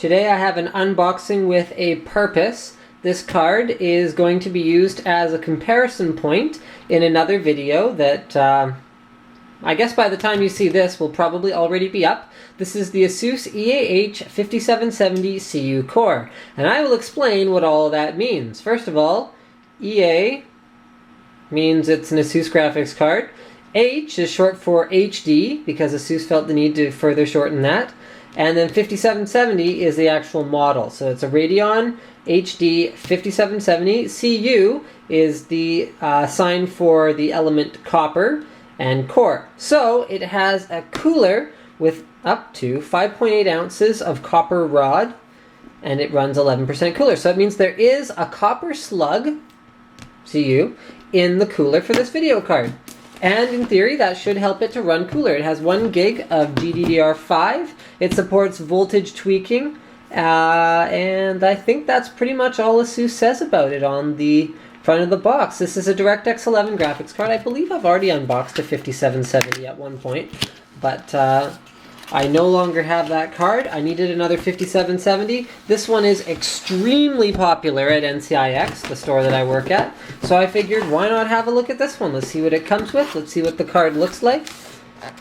Today I have an unboxing with a purpose. This card is going to be used as a comparison point in another video that I guess by the time you see this will probably already be up. This is the ASUS EAH 5770 CU core, and I will explain what all of that means. First of all, EA means it's an ASUS graphics card. H is short for HD because ASUS felt the need to further shorten that. And then 5770 is the actual model. So it's a Radeon HD 5770. CU is the sign for the element copper, and core. So it has a cooler with up to 5.8 ounces of copper rod, and it runs 11% cooler. So it means there is a copper slug, CU, in the cooler for this video card. And in theory, that should help it to run cooler. It has 1 gig of GDDR5. It supports voltage tweaking. And I think that's pretty much all ASUS says about it on the front of the box. This is a DirectX 11 graphics card. I believe I've already unboxed a 5770 at one point. But I no longer have that card. I needed another 5770. This one is extremely popular at NCIX, the store that I work at. So I figured, why not have a look at this one? Let's see what it comes with. Let's see what the card looks like.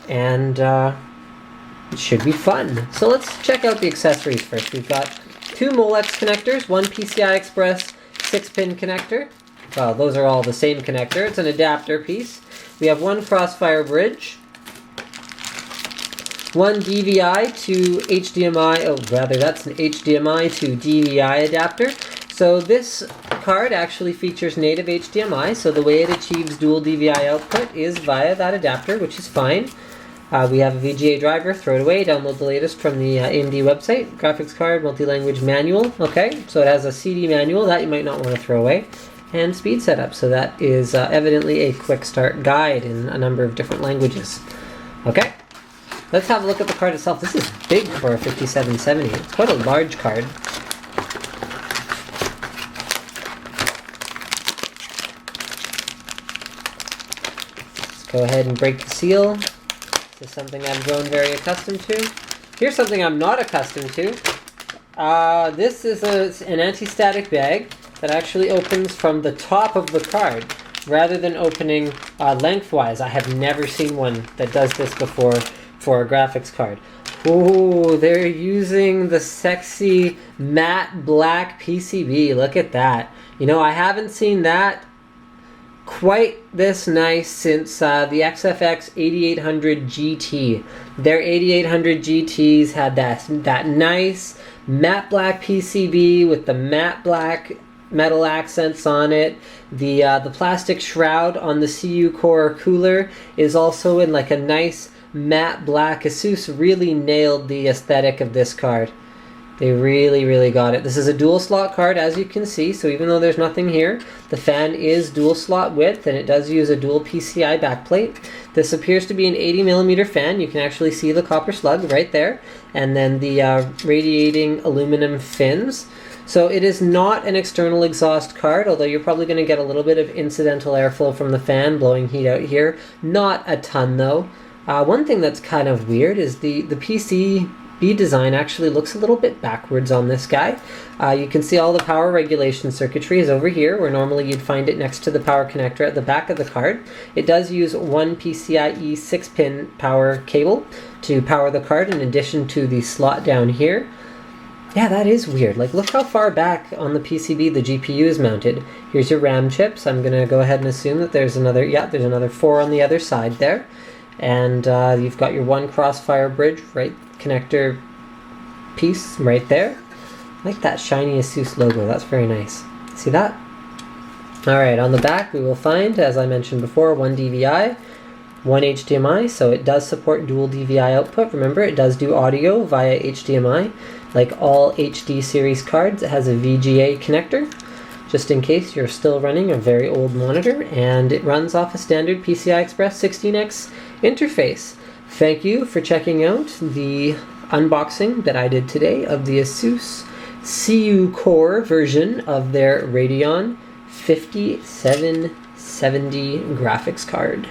And it should be fun. So let's check out the accessories first. We've got 2 Molex connectors, 1 PCI Express 6-pin connector. Well, those are all the same connector. It's an adapter piece. We have 1 Crossfire bridge. 1 DVI to HDMI, that's an HDMI to DVI adapter. So this card actually features native HDMI, so the way it achieves dual DVI output is via that adapter, which is fine. We have a VGA driver, throw it away, download the latest from the AMD website. Graphics card, multi-language manual, okay. So it has a CD manual, that you might not want to throw away. And speed setup, so that is evidently a quick start guide in a number of different languages. Okay. Let's have a look at the card itself. This is big for a 5770. It's quite a large card. Let's go ahead and break the seal. This is something I've grown very accustomed to. Here's something I'm not accustomed to. This is an anti-static bag that actually opens from the top of the card rather than opening lengthwise. I have never seen one that does this before for a graphics card. Ooh, they're using the sexy matte black PCB. Look at that. You know, I haven't seen that quite this nice since the XFX 8800 GT. Their 8800 GTs had that nice matte black PCB with the matte black metal accents on it. The plastic shroud on the CU core cooler is also in like a nice matte black. ASUS really nailed the aesthetic of this card. They really got it. This is a dual slot card, as you can see, so even though there's nothing here, the fan is dual slot width, and it does use a dual PCI backplate. This appears to be an 80mm fan. You can actually see the copper slug right there, and then the radiating aluminum fins. So it is not an external exhaust card, although you're probably going to get a little bit of incidental airflow from the fan blowing heat out here. Not a ton, though. One thing that's kind of weird is the PCB design actually looks a little bit backwards on this guy. You can see all the power regulation circuitry is over here, where normally you'd find it next to the power connector at the back of the card. It does use 1 PCIe 6-pin power cable to power the card in addition to the slot down here. Yeah, that is weird. Like, look how far back on the PCB the GPU is mounted. Here's your RAM chips. I'm going to go ahead and assume that there's another 4 on the other side there. And you've got your 1 Crossfire bridge, right, connector piece right there. I like that shiny ASUS logo. That's very nice. See that? Alright, on the back we will find, as I mentioned before, 1 DVI, 1 HDMI, so it does support dual DVI output. Remember, it does do audio via HDMI. Like all HD series cards, it has a VGA connector, just in case you're still running a very old monitor, and it runs off a standard PCI Express 16X interface. Thank you for checking out the unboxing that I did today of the ASUS CU core version of their Radeon 5770 graphics card.